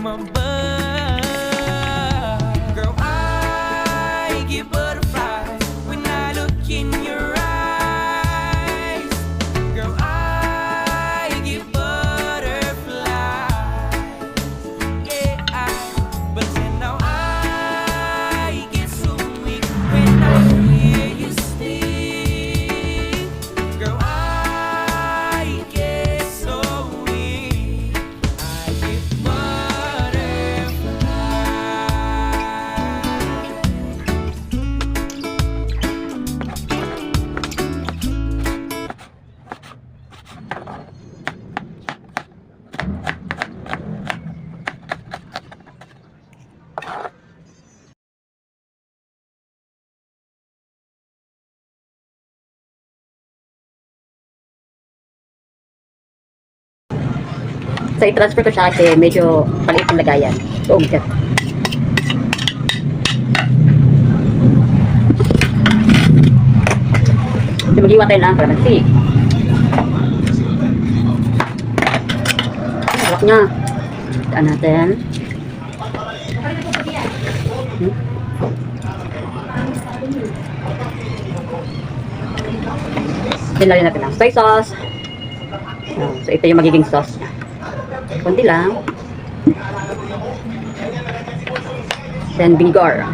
my butt. Girl, I get butterflies when I look in your eyes. Girl, I get butterflies. Yeah, but then now I get so weak when I hear you speak. Girl, I get so weak. I get butterflies. So, i-transfer ko siya kasi medyo paliit yung lagayan. So, umigat. So, mag-iwa tayo ng kalamansi. Sarap niya. Taan natin. Dinalin natin ang soy sauce. So, ito yung magiging sauce niya. Kunti lang. Then vinegar.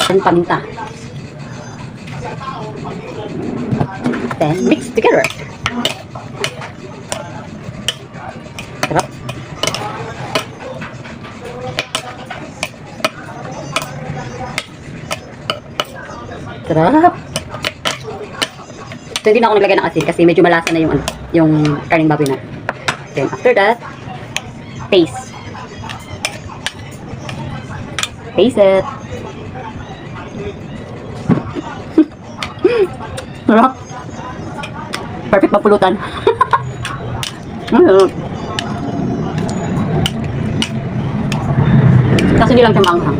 Then paminta. Then mix together. Sarap. Sarap. So, hindi na ako naglagay ng asin kasi medyo malasa na yung karning baboy na. Then, after that, paste. Paste it. Sarap. Perfect papulutan. Kasi hindi lang siya maanghang.